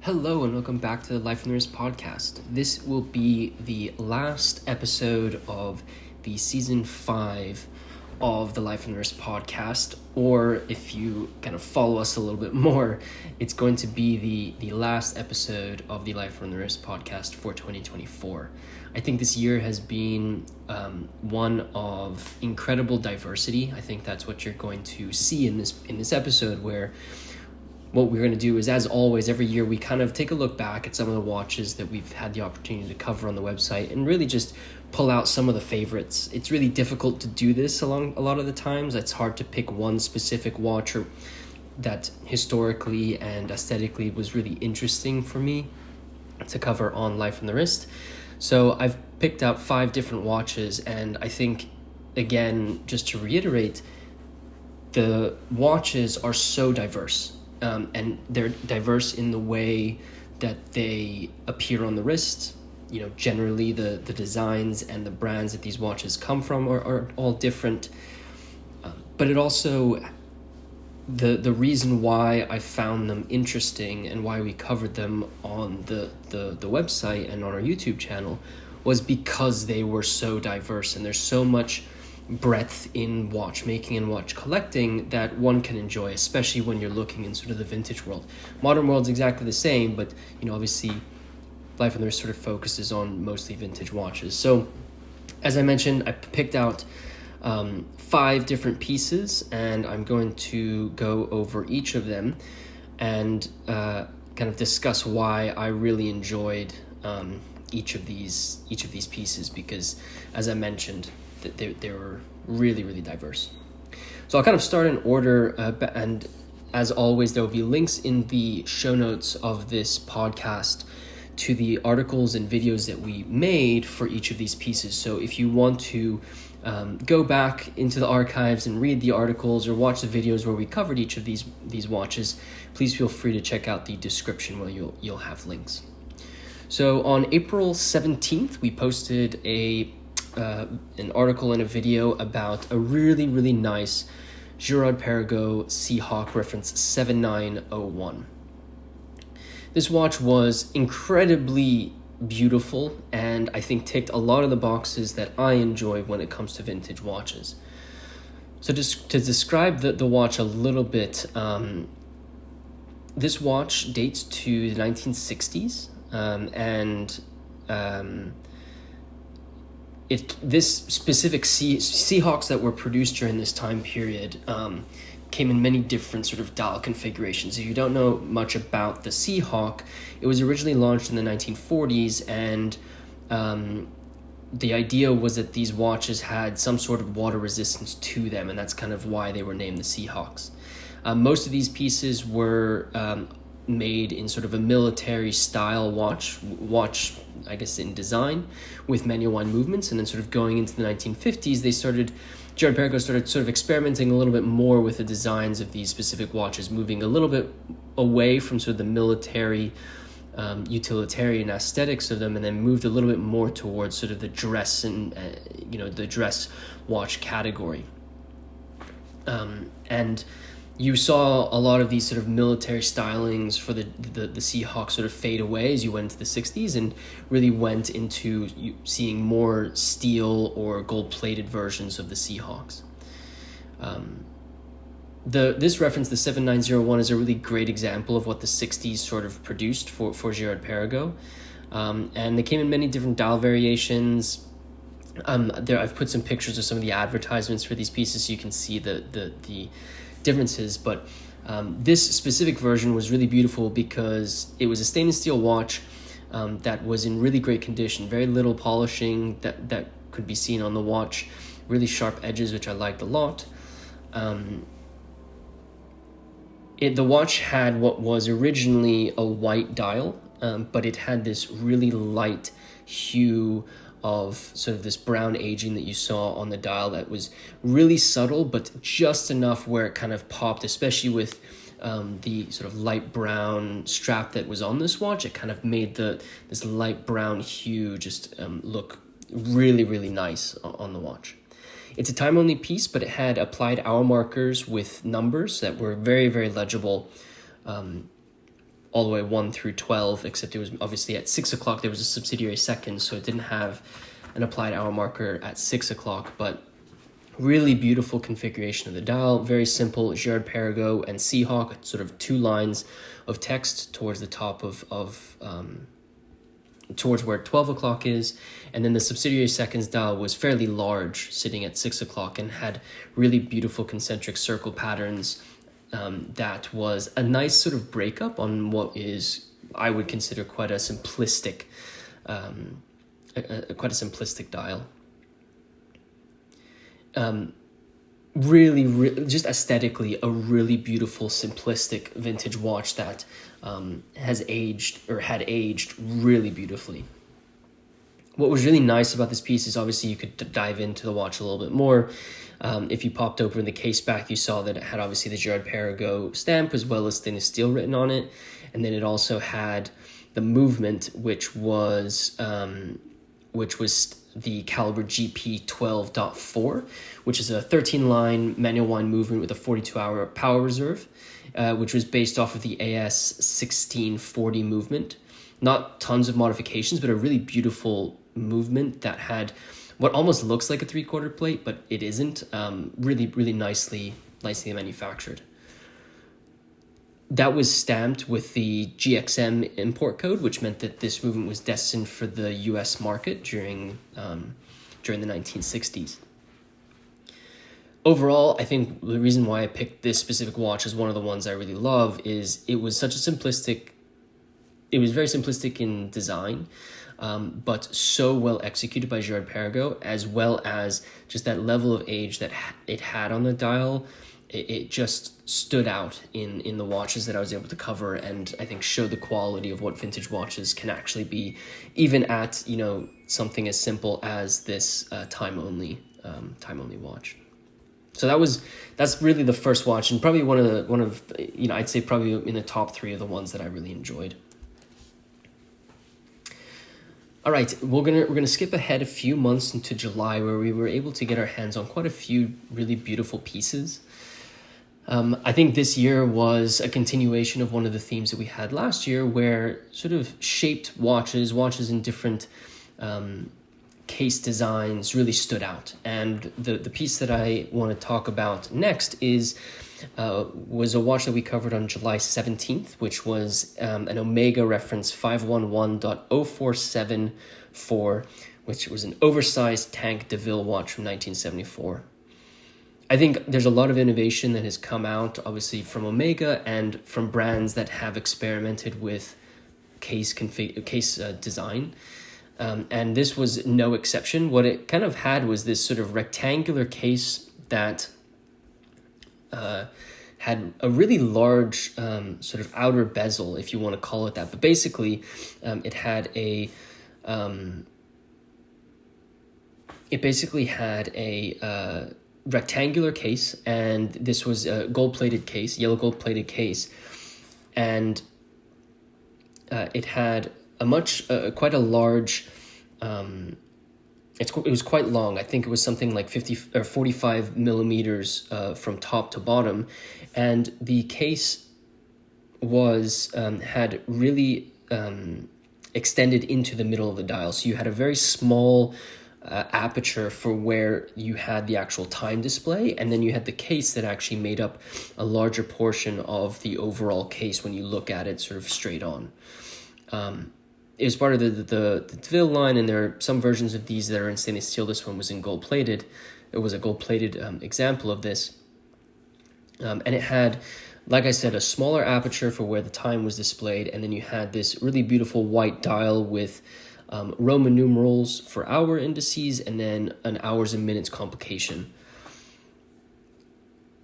Hello and welcome back to the Life on the Wrist podcast. This will be the last episode of the season 5 of the Life on the Wrist podcast, or if you kind of follow us a little bit more, it's going to be the last episode of the Life on the Wrist podcast for 2024. I think this year has been one of incredible diversity. I think that's what you're going to see in this episode, where what we're going to do is, as always, every year we kind of take a look back at some of the watches that we've had the opportunity to cover on the website and really just pull out some of the favorites. It's really difficult to do this along a lot of the times. It's hard to pick one specific watch that historically and aesthetically was really interesting for me to cover on Life on the Wrist. So I've picked out 5 different watches, and I think, again, just to reiterate, the watches are so diverse. And they're diverse in the way that they appear on the wrist. You know, generally the designs and the brands that these watches come from are all different. But it also, the reason why I found them interesting and why we covered them on the website and on our YouTube channel was because they were so diverse, and there's so much breadth in watchmaking and watch collecting that one can enjoy, especially when you're looking in sort of the vintage world. Modern world's exactly the same, but obviously Life on the Wrist sort of focuses on mostly vintage watches. So as I mentioned, I picked out 5 different pieces, and I'm going to go over each of them and kind of discuss why I really enjoyed each of these pieces, because as I mentioned, they were really, really diverse. So I'll kind of start in order, and as always, there will be links in the show notes of this podcast to the articles and videos that we made for each of these pieces. So if you want to go back into the archives and read the articles or watch the videos where we covered each of these watches, please feel free to check out the description where you'll have links. So on April 17th, we posted an article and a video about a really, really nice Girard Perregaux Seahawk reference 7901. This watch was incredibly beautiful, and I think ticked a lot of the boxes that I enjoy when it comes to vintage watches. So just to describe the watch a little bit, this watch dates to the 1960s, this specific Seahawks that were produced during this time period came in many different sort of dial configurations. If you don't know much about the Seahawk, it was originally launched in the 1940s, and the idea was that these watches had some sort of water resistance to them, and that's kind of why they were named the Seahawks. Most of these pieces were made in sort of a military style watch, I guess, in design, with manual wind movements. And then sort of going into the 1950s, Girard Perregaux started sort of experimenting a little bit more with the designs of these specific watches, moving a little bit away from sort of the military utilitarian aesthetics of them, and then moved a little bit more towards sort of the dress and the dress watch category. And you saw a lot of these sort of military stylings for the Seahawk sort of fade away as you went into the 60s, and really went into seeing more steel or gold-plated versions of the Seahawks. This reference, the 7901, is a really great example of what the 60s sort of produced for Girard Perregaux. And they came in many different dial variations. I've put some pictures of some of the advertisements for these pieces so you can see the differences, but this specific version was really beautiful because it was a stainless steel watch that was in really great condition, very little polishing that could be seen on the watch, really sharp edges, which I liked a lot. The watch had what was originally a white dial, but it had this really light hue of sort of this brown aging that you saw on the dial that was really subtle, but just enough where it kind of popped, especially with the sort of light brown strap that was on this watch. It kind of made this light brown hue just look really, really nice on the watch. It's a time-only piece, but it had applied hour markers with numbers that were very, very legible all the way 1 through 12, except it was obviously at 6 o'clock. There was a subsidiary second, so it didn't have an applied hour marker at 6 o'clock, but really beautiful configuration of the dial. Very simple Girard, Perregaux, and Seahawk, sort of 2 lines of text towards the top towards where 12 o'clock is. And then the subsidiary seconds dial was fairly large, sitting at 6 o'clock, and had really beautiful concentric circle patterns. That was a nice sort of breakup on what is, I would consider, quite a simplistic dial. Really, just aesthetically, a really beautiful, simplistic vintage watch that had aged really beautifully. What was really nice about this piece is obviously you could dive into the watch a little bit more. If you popped open the case back, you saw that it had obviously the Girard Perregaux stamp as well as stainless steel written on it. And then it also had the movement, which was the caliber GP 12.4, which is a 13-line manual wind movement with a 42-hour power reserve, which was based off of the AS 1640 movement. Not tons of modifications, but a really beautiful movement that had what almost looks like a 3/4 plate, but it isn't. Really nicely manufactured. That was stamped with the GXM import code, which meant that this movement was destined for the US market during the 1960s. Overall, I think the reason why I picked this specific watch as one of the ones I really love is it was very simplistic in design, but so well executed by Girard Perregaux, as well as just that level of age that it had on the dial. It just stood out in the watches that I was able to cover, and I think showed the quality of what vintage watches can actually be, even at something as simple as this time only watch. So that's really the first watch, and probably one of I'd say probably in the top 3 of the ones that I really enjoyed. All right, we're gonna skip ahead a few months into July, where we were able to get our hands on quite a few really beautiful pieces. I think this year was a continuation of one of the themes that we had last year, where sort of shaped watches in different case designs really stood out. And the piece that I want to talk about next was a watch that we covered on July 17th, which was an Omega reference 511.0474, which was an oversized Tank DeVille watch from 1974. I think there's a lot of innovation that has come out, obviously, from Omega and from brands that have experimented with case design. And this was no exception. What it kind of had was this sort of rectangular case that had a really large sort of outer bezel, if you want to call it that. But basically, it had a rectangular case, and this was a gold-plated case, yellow gold-plated case, and it had quite a large. It was quite long. I think it was something like 50 or 45 millimeters from top to bottom, and the case had really extended into the middle of the dial. So you had a very small aperture for where you had the actual time display, and then you had the case that actually made up a larger portion of the overall case when you look at it sort of straight on. It was part of the DeVille line, and there are some versions of these that are in stainless steel. This one was in gold-plated. It was a gold-plated example of this. And it had, like I said, a smaller aperture for where the time was displayed, and then you had this really beautiful white dial with Roman numerals for hour indices, and then an hours and minutes complication.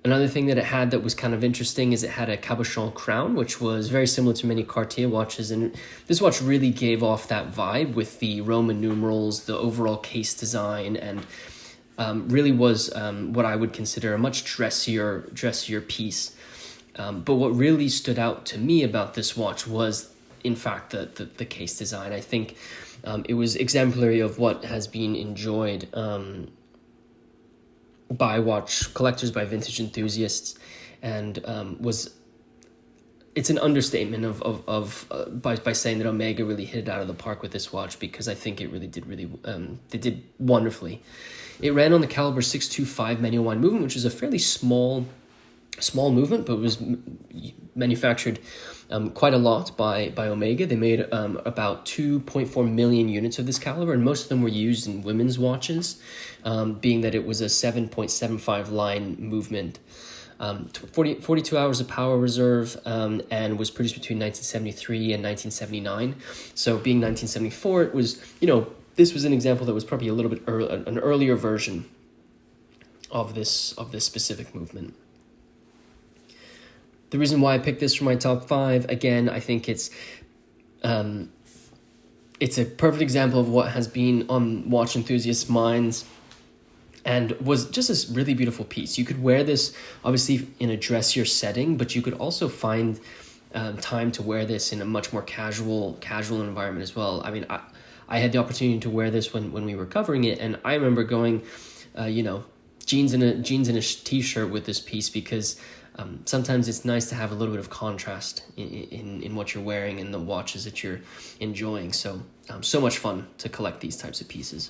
Another thing that it had that was kind of interesting is it had a cabochon crown, which was very similar to many Cartier watches, and this watch really gave off that vibe with the Roman numerals, the overall case design, and really was what I would consider a much dressier piece. But what really stood out to me about this watch was, in fact, the case design. I think it was exemplary of what has been enjoyed by watch collectors, by vintage enthusiasts, and was it's an understatement by saying that Omega really hit it out of the park with this watch, because I think it really did they did wonderfully. It ran on the caliber 625 manual wind movement, which is a fairly small movement, but it was manufactured quite a lot by Omega. They made about 2.4 million units of this caliber, and most of them were used in women's watches, being that it was a 7.75 line movement. 42 hours of power reserve, and was produced between 1973 and 1979. So being 1974, it was, this was an example that was probably a little bit an earlier version of this specific movement. The reason why I picked this for my top 5, again, I think it's a perfect example of what has been on watch enthusiasts' minds, and was just a really beautiful piece. You could wear this, obviously, in a dressier setting, but you could also find time to wear this in a much more casual environment as well. I mean, I had the opportunity to wear this when we were covering it, and I remember going, jeans and a t-shirt with this piece, because sometimes it's nice to have a little bit of contrast in what you're wearing and the watches that you're enjoying. So much fun to collect these types of pieces.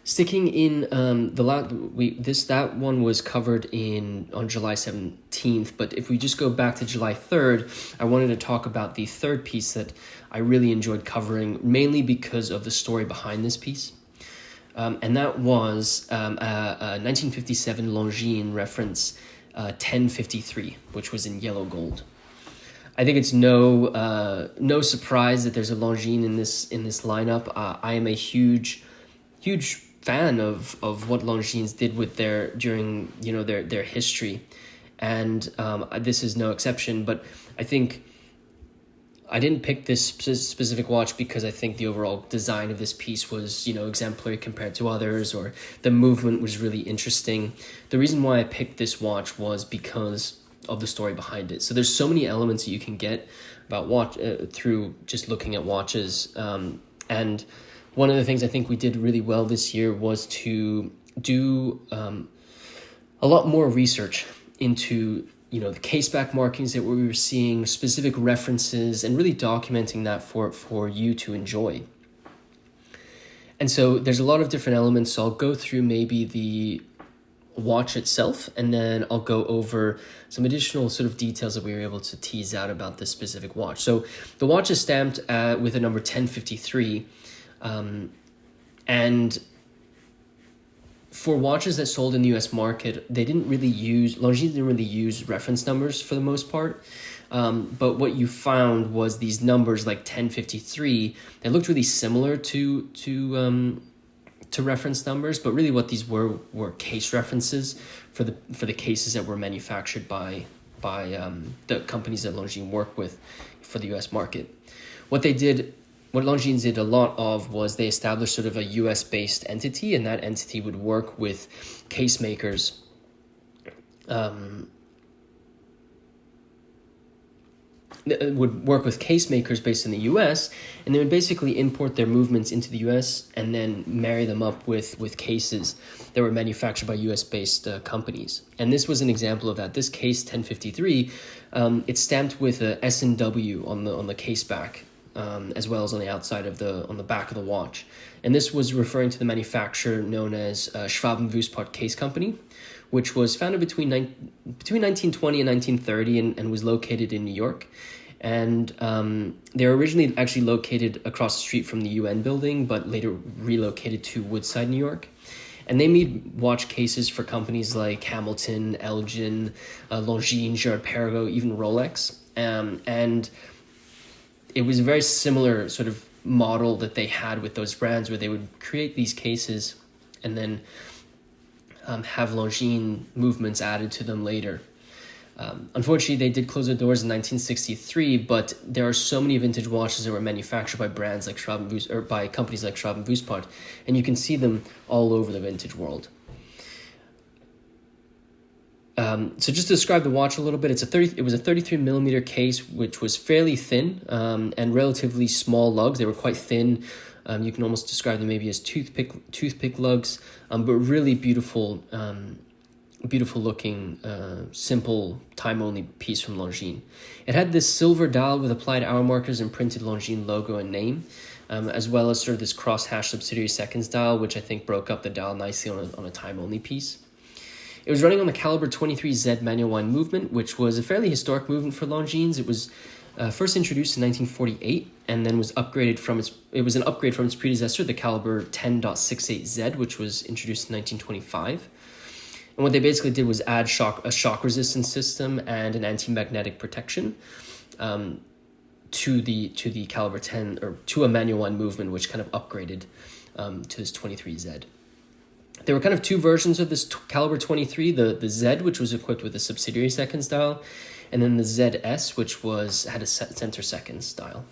Sticking in that one was covered on July 17th, but if we just go back to July 3rd, I wanted to talk about the third piece that I really enjoyed covering, mainly because of the story behind this piece. And that was a 1957 Longines reference 1053, which was in yellow gold. I think it's no surprise that there's a Longines in this lineup. I am a huge fan of what Longines did with during their history, and this is no exception. But I think I didn't pick this specific watch because I think the overall design of this piece was exemplary compared to others, or the movement was really interesting. The reason why I picked this watch was because of the story behind it. So there's so many elements that you can get about through just looking at watches, and one of the things I think we did really well this year was to do a lot more research into the caseback markings that we were seeing, specific references, and really documenting that for you to enjoy. And so there's a lot of different elements. So I'll go through maybe the watch itself, and then I'll go over some additional sort of details that we were able to tease out about this specific watch. So the watch is stamped with a number 1053. And for watches that sold in the US market, Longines didn't really use reference numbers for the most part. But what you found was these numbers like 1053, they looked really similar to reference numbers, but really what these were case references for the cases that were manufactured by the companies that Longines work with for the US market. What Longines did a lot of was they established sort of a US-based entity, and that entity would work with case makers based in the US, and they would basically import their movements into the US and then marry them up with cases that were manufactured by US-based companies. And this was an example of that. This case 1053, it's stamped with a S&W on the case back. As well as on the outside on the back of the watch. And this was referring to the manufacturer known as Schwab & Wuspart Case Company, which was founded between 1920 and 1930 and was located in New York. And they were originally actually located across the street from the UN building, but later relocated to Woodside, New York. And they made watch cases for companies like Hamilton, Elgin, Longines, Girard, Perregaux, even Rolex. And it was a very similar sort of model that they had with those brands, where they would create these cases and then have Longines movements added to them later. Unfortunately, they did close their doors in 1963, but there are so many vintage watches that were manufactured by brands like by companies like Schwab & Wuspart, and you can see them all over the vintage world. So just to describe the watch a little bit, it was a 33 millimeter case, which was fairly thin and relatively small lugs. They were quite thin. You can almost describe them maybe as toothpick lugs, but really beautiful beautiful looking, simple time-only piece from Longines. It had this silver dial with applied hour markers and printed Longines logo and name, as well as sort of this cross-hash subsidiary seconds dial, which I think broke up the dial nicely on a time-only piece. It was running on the caliber 23Z manual wind movement, which was a fairly historic movement for Longines. It was first introduced in 1948, and then was upgraded from it was an upgrade from its predecessor, the caliber 10.68Z, which was introduced in 1925. And what they basically did was add a shock resistance system and an anti-magnetic protection to the caliber 10, or to a manual wind movement, which kind of upgraded to this 23Z. There were kind of two versions of this caliber 23, the Z, which was equipped with a subsidiary seconds dial, and then the ZS, which had a center seconds dial.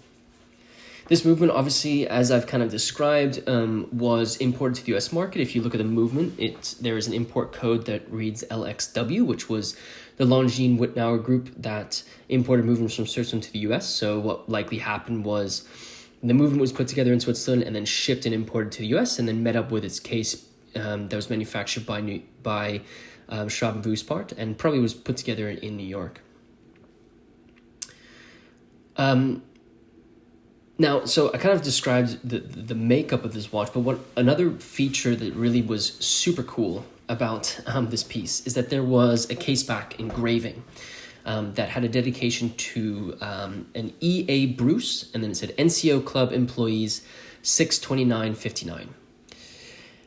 This movement, obviously, as I've kind of described, was imported to the US market. If you look at the movement, there is an import code that reads LXW, which was the Longines Wittnauer group that imported movements from Switzerland to the US. So what likely happened was the movement was put together in Switzerland and then shipped and imported to the US, and then met up with its case that was manufactured by Schwab and Wuspart, and probably was put together in New York. Now, so I kind of described the makeup of this watch, but another feature that really was super cool about this piece is that there was a caseback engraving that had a dedication to an E.A. Bruce, and then it said NCO Club Employees 62959.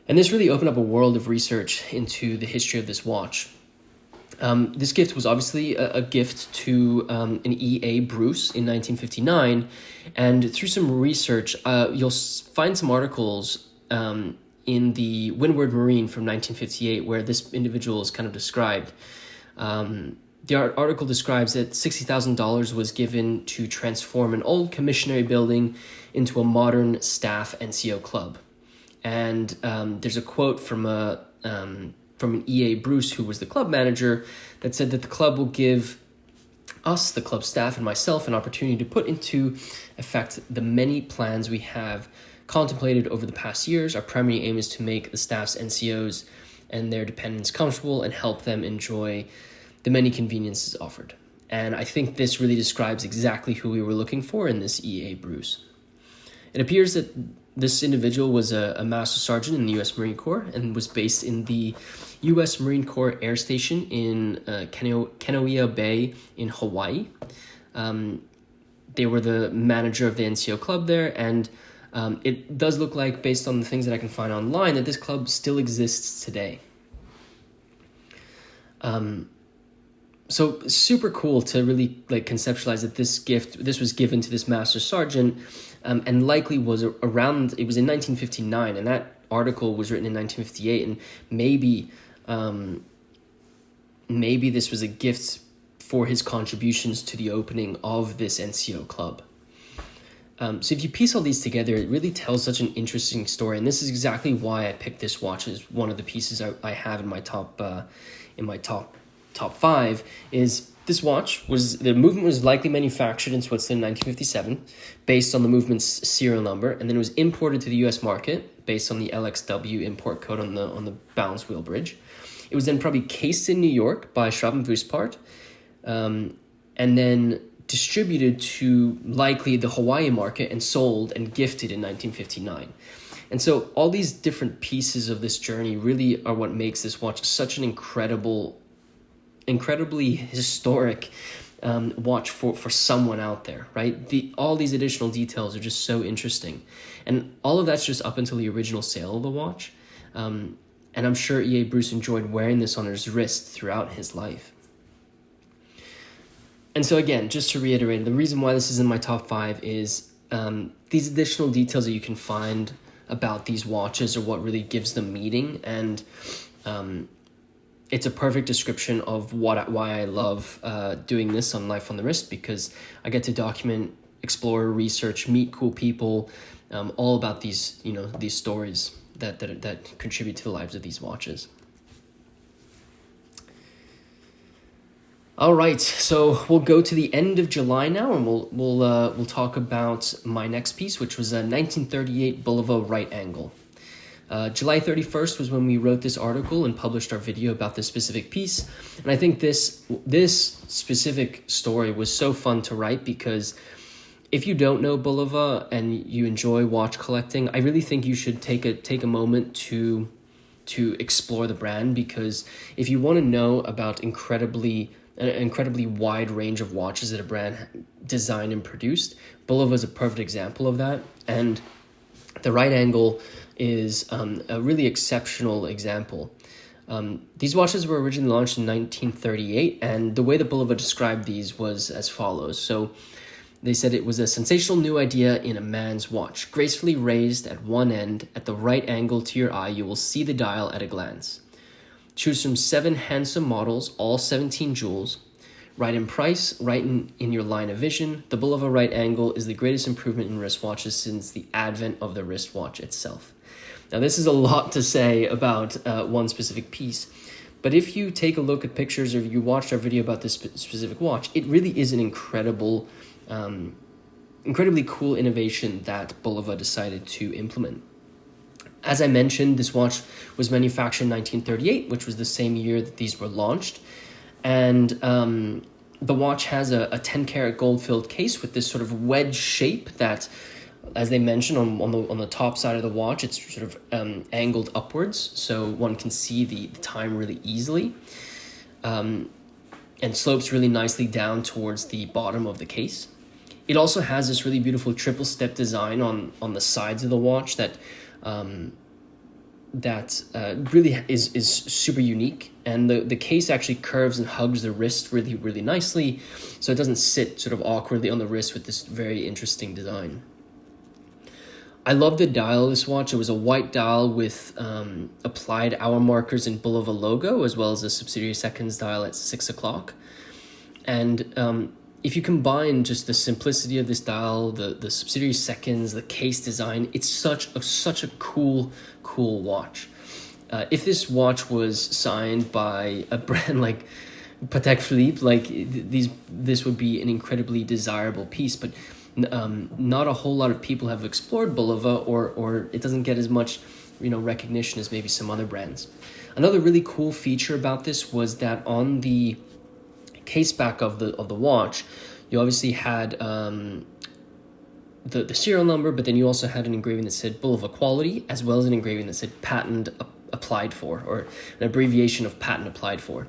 And this really opened up a world of research into the history of this watch. This gift was obviously a gift to an E.A. Bruce in 1959, and through some research, you'll find some articles in the Windward Marine from 1958 where this individual is kind of described. The article describes that $60,000 was given to transform an old commissionary building into a modern staff NCO club. And there's a quote from an E.A. Bruce, who was the club manager, that said that the club will give us, the club staff, and myself an opportunity to put into effect the many plans we have contemplated over the past years. Our primary aim is to make the staff's NCOs and their dependents comfortable and help them enjoy the many conveniences offered. And I think this really describes exactly who we were looking for in this E.A. Bruce. It appears that this individual was a Master Sergeant in the U.S. Marine Corps and was based in the U.S. Marine Corps Air Station in Kaneohe Bay in Hawaii. They were the manager of the NCO club there, and it does look like, based on the things that I can find online, that this club still exists today. So super cool to really conceptualize that this was given to this Master Sergeant, and likely was around, it was in 1959, and that article was written in 1958, and maybe this was a gift for his contributions to the opening of this NCO club. So if you piece all these together, it really tells such an interesting story, and this is exactly why I picked this watch as one of the pieces I have in my top five. Is this watch the movement was likely manufactured in Switzerland in 1957 based on the movement's serial number, and then it was imported to the US market based on the LXW import code on the balance wheel bridge. It was then probably cased in New York by Schwab and Wuspart, and then distributed to likely the Hawaii market and sold and gifted in 1959. And so all these different pieces of this journey really are what makes this watch such an incredibly historic watch for someone out there, right? All these additional details are just so interesting. And all of that's just up until the original sale of the watch. And I'm sure E.A. Bruce enjoyed wearing this on his wrist throughout his life. And so again, just to reiterate, the reason why this is in my top five is these additional details that you can find about these watches are what really gives them meaning, and it's a perfect description of why I love doing this on Life on the Wrist, because I get to document, explore, research, meet cool people, all about these stories that contribute to the lives of these watches. All right, so we'll go to the end of July now, and we'll talk about my next piece, which was a 1938 Bulova right angle. July 31st was when we wrote this article and published our video about this specific piece. And I think this specific story was so fun to write because if you don't know Bulova and you enjoy watch collecting, I really think you should take a moment to explore the brand, because if you want to know about an incredibly wide range of watches that a brand designed and produced, Bulova is a perfect example of that. And the right angle is a really exceptional example. These watches were originally launched in 1938, and the way that Bulova described these was as follows. So they said it was a sensational new idea in a man's watch. Gracefully raised at one end, at the right angle to your eye, you will see the dial at a glance. Choose from 7 handsome models, all 17 jewels. Right in price, right in your line of vision. The Bulova right angle is the greatest improvement in wristwatches since the advent of the wristwatch itself. Now, this is a lot to say about one specific piece, but if you take a look at pictures or you watched our video about this specific watch, it really is an incredibly cool innovation that Bulova decided to implement. As I mentioned, this watch was manufactured in 1938, which was the same year that these were launched. And the watch has a 10-karat gold-filled case with this sort of wedge shape that, as they mentioned, on the top side of the watch, it's sort of angled upwards, so one can see the time really easily, and slopes really nicely down towards the bottom of the case. It also has this really beautiful triple-step design on the sides of the watch that really is super unique, and the case actually curves and hugs the wrist really, really nicely, so it doesn't sit sort of awkwardly on the wrist with this very interesting design. I love the dial of this watch. It was a white dial with applied hour markers and Bulova logo, as well as a subsidiary seconds dial at 6 o'clock. And if you combine just the simplicity of this dial, the subsidiary seconds, the case design, it's such a cool watch. If this watch was signed by a brand like Patek Philippe, this would be an incredibly desirable piece, but not a whole lot of people have explored Bulova, or it doesn't get as much recognition as maybe some other brands. Another really cool feature about this was that on the case back of the watch, you obviously had the serial number, but then you also had an engraving that said Bulova quality, as well as an engraving that said patent applied for, or an abbreviation of patent applied for.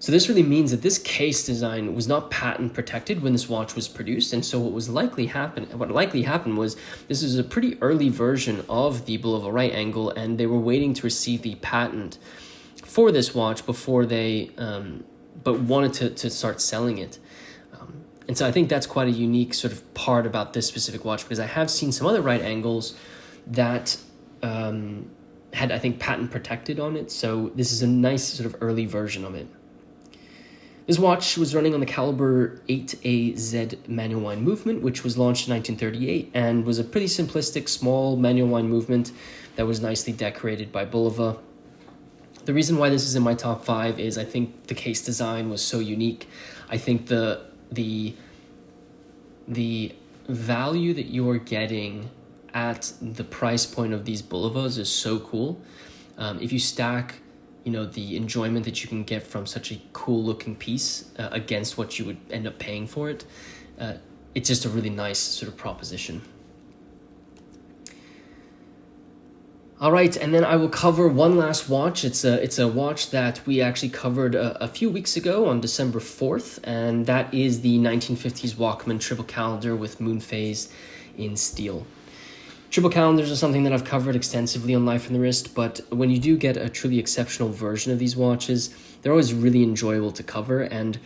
So this really means that this case design was not patent protected when this watch was produced, and so what likely happened was this is a pretty early version of the Bulova right angle, and they were waiting to receive the patent for this watch before they but wanted to start selling it. And so I think that's quite a unique sort of part about this specific watch, because I have seen some other right angles that had, I think, patent protected on it. So this is a nice sort of early version of it. This watch was running on the caliber 8AZ manual wind movement, which was launched in 1938 and was a pretty simplistic, small manual wind movement that was nicely decorated by Bulova. The reason why this is in my top 5 is I think the case design was so unique. I think the value that you're getting at the price point of these Bulovas is so cool. If you stack the enjoyment that you can get from such a cool looking piece against what you would end up paying for it, it's just a really nice sort of proposition. All right, and then I will cover one last watch. It's a watch that we actually covered a few weeks ago on December 4th, and that is the 1950s Walkman triple calendar with moon phase in steel. Triple calendars are something that I've covered extensively on Life on the Wrist, but when you do get a truly exceptional version of these watches, they're always really enjoyable to cover, and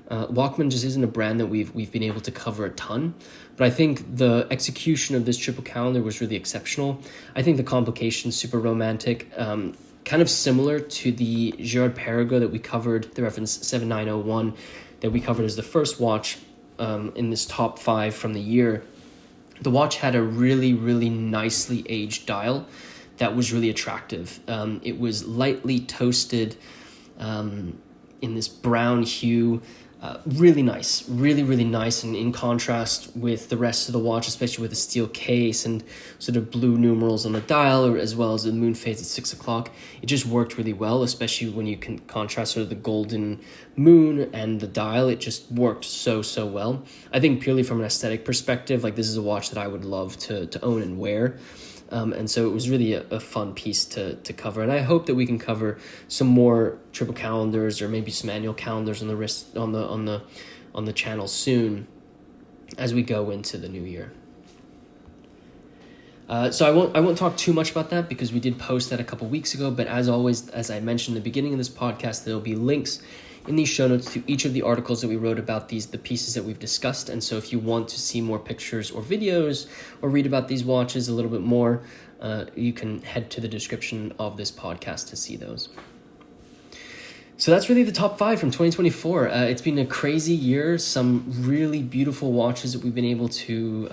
Walkman just isn't a brand that we've been able to cover a ton, but I think the execution of this triple calendar was really exceptional. I think the complication's super romantic, kind of similar to the Girard Perregaux that we covered, the reference 7901, that we covered as the first watch in this top 5 from the year. The watch had a really, really nicely aged dial that was really attractive. It was lightly toasted in this brown hue, Really nice, really nice, and in contrast with the rest of the watch, especially with the steel case and sort of blue numerals on the dial, or as well as the moon phase at 6 o'clock. It just worked really well, especially when you can contrast sort of the golden moon and the dial. It just worked so well. I think purely from an aesthetic perspective, like, this is a watch that I would love to own and wear. And so it was really a fun piece to cover. And I hope that we can cover some more triple calendars or maybe some annual calendars on the wrist, on the channel soon as we go into the new year. So I won't talk too much about that because we did post that a couple weeks ago. But as always, as I mentioned in the beginning of this podcast, there'll be links in these show notes to each of the articles that we wrote about the pieces that we've discussed. And so if you want to see more pictures or videos or read about these watches a little bit more, you can head to the description of this podcast to see those. So that's really the top 5 from 2024. It's been a crazy year, some really beautiful watches that we've been able to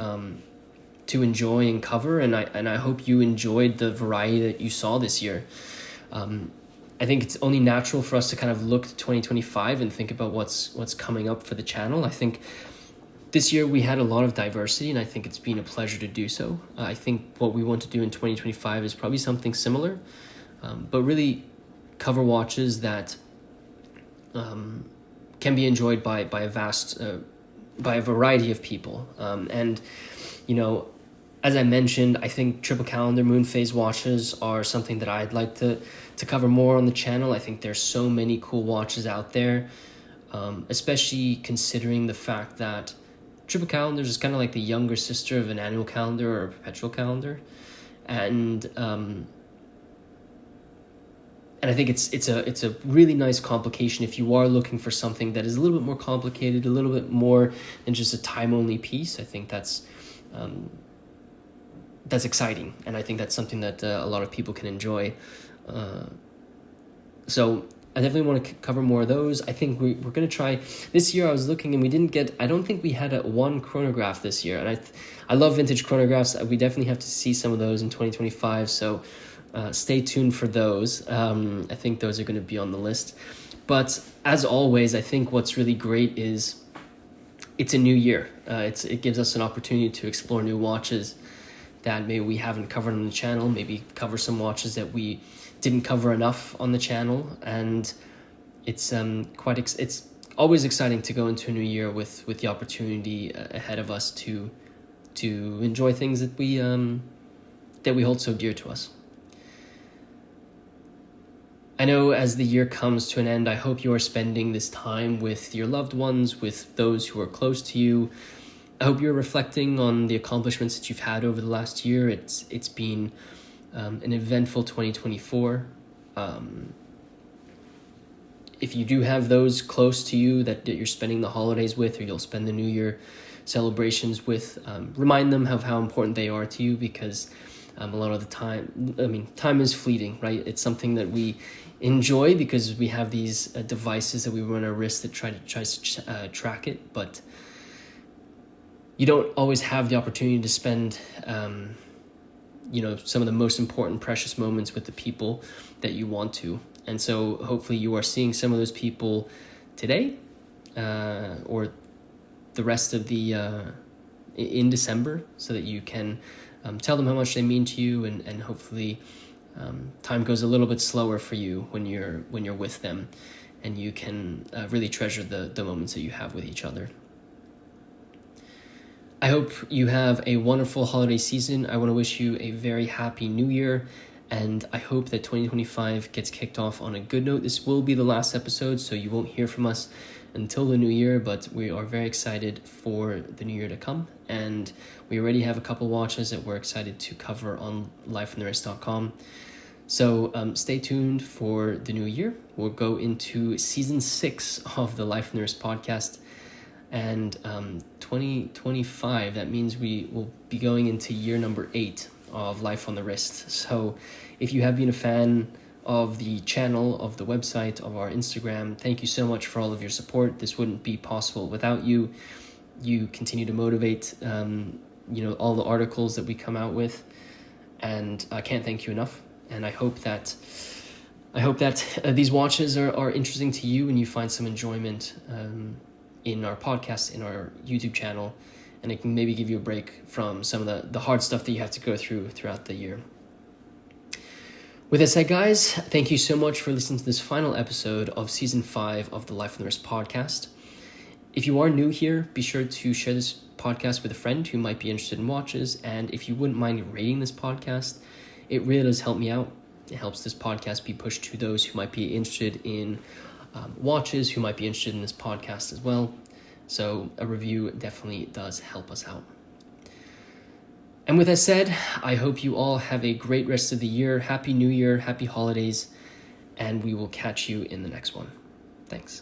enjoy and cover, and I hope you enjoyed the variety that you saw this year. I think it's only natural for us to kind of look to 2025 and think about what's coming up for the channel. I think this year we had a lot of diversity, and I think it's been a pleasure to do so. I think what we want to do in 2025 is probably something similar, but really cover watches that can be enjoyed by a variety of people. And as I mentioned, I think triple calendar moon phase watches are something that I'd like to cover more on the channel. I think there's so many cool watches out there, especially considering the fact that triple calendars is kind of like the younger sister of an annual calendar or a perpetual calendar. And I think it's a really nice complication if you are looking for something that is a little bit more complicated, a little bit more than just a time-only piece. I think that's exciting, and I think that's something that a lot of people can enjoy. So I definitely want to cover more of those. I think we're going to try this year. I was looking, and I don't think we had one chronograph this year, and I love vintage chronographs. We definitely have to see some of those in 2025, so stay tuned for those. I think those are going to be on the list. But as always, I think what's really great is it's a new year. It gives us an opportunity to explore new watches that maybe we haven't covered on the channel, maybe cover some watches that we didn't cover enough on the channel. And it's it's always exciting to go into a new year with the opportunity ahead of us to enjoy things that we hold so dear to us. I know as the year comes to an end, I hope you are spending this time with your loved ones, with those who are close to you. I hope you're reflecting on the accomplishments that you've had over the last year. It's been an eventful 2024. If you do have those close to you that you're spending the holidays with, or you'll spend the New Year celebrations with, remind them of how important they are to you, because a lot of the time, time is fleeting, right? It's something that we enjoy because we have these devices that we wear on our wrists that try to track it, but you don't always have the opportunity to spend, some of the most important, precious moments with the people that you want to. And so hopefully you are seeing some of those people today, or the rest of in December, so that you can tell them how much they mean to you, and hopefully time goes a little bit slower for you when you're with them, and you can really treasure the moments that you have with each other. I hope you have a wonderful holiday season. I want to wish you a very happy new year, and I hope that 2025 gets kicked off on a good note. This will be the last episode, so you won't hear from us until the new year, but we are very excited for the new year to come, and we already have a couple watches that we're excited to cover on lifeonthewrist.com. So stay tuned for the new year. We'll go into season 6 of the Life on the Wrist podcast, and 2025, that means we will be going into year number 8 of Life on the Wrist. So if you have been a fan of the channel, of the website, of our Instagram, thank you so much for all of your support. This wouldn't be possible without you. You continue to motivate all the articles that we come out with, and I can't thank you enough. And I hope that these watches are interesting to you, and you find some enjoyment in our podcast, in our YouTube channel, and it can maybe give you a break from some of the hard stuff that you have to go through throughout the year. With that said, guys, thank you so much for listening to this final episode of Season 5 of the Life of the Nurse podcast. If you are new here, be sure to share this podcast with a friend who might be interested in watches, and if you wouldn't mind rating this podcast, it really does help me out. It helps this podcast be pushed to those who might be interested in watches, who might be interested in this podcast as well. So a review definitely does help us out. And with that said, I hope you all have a great rest of the year. Happy New Year, happy holidays, and we will catch you in the next one. Thanks.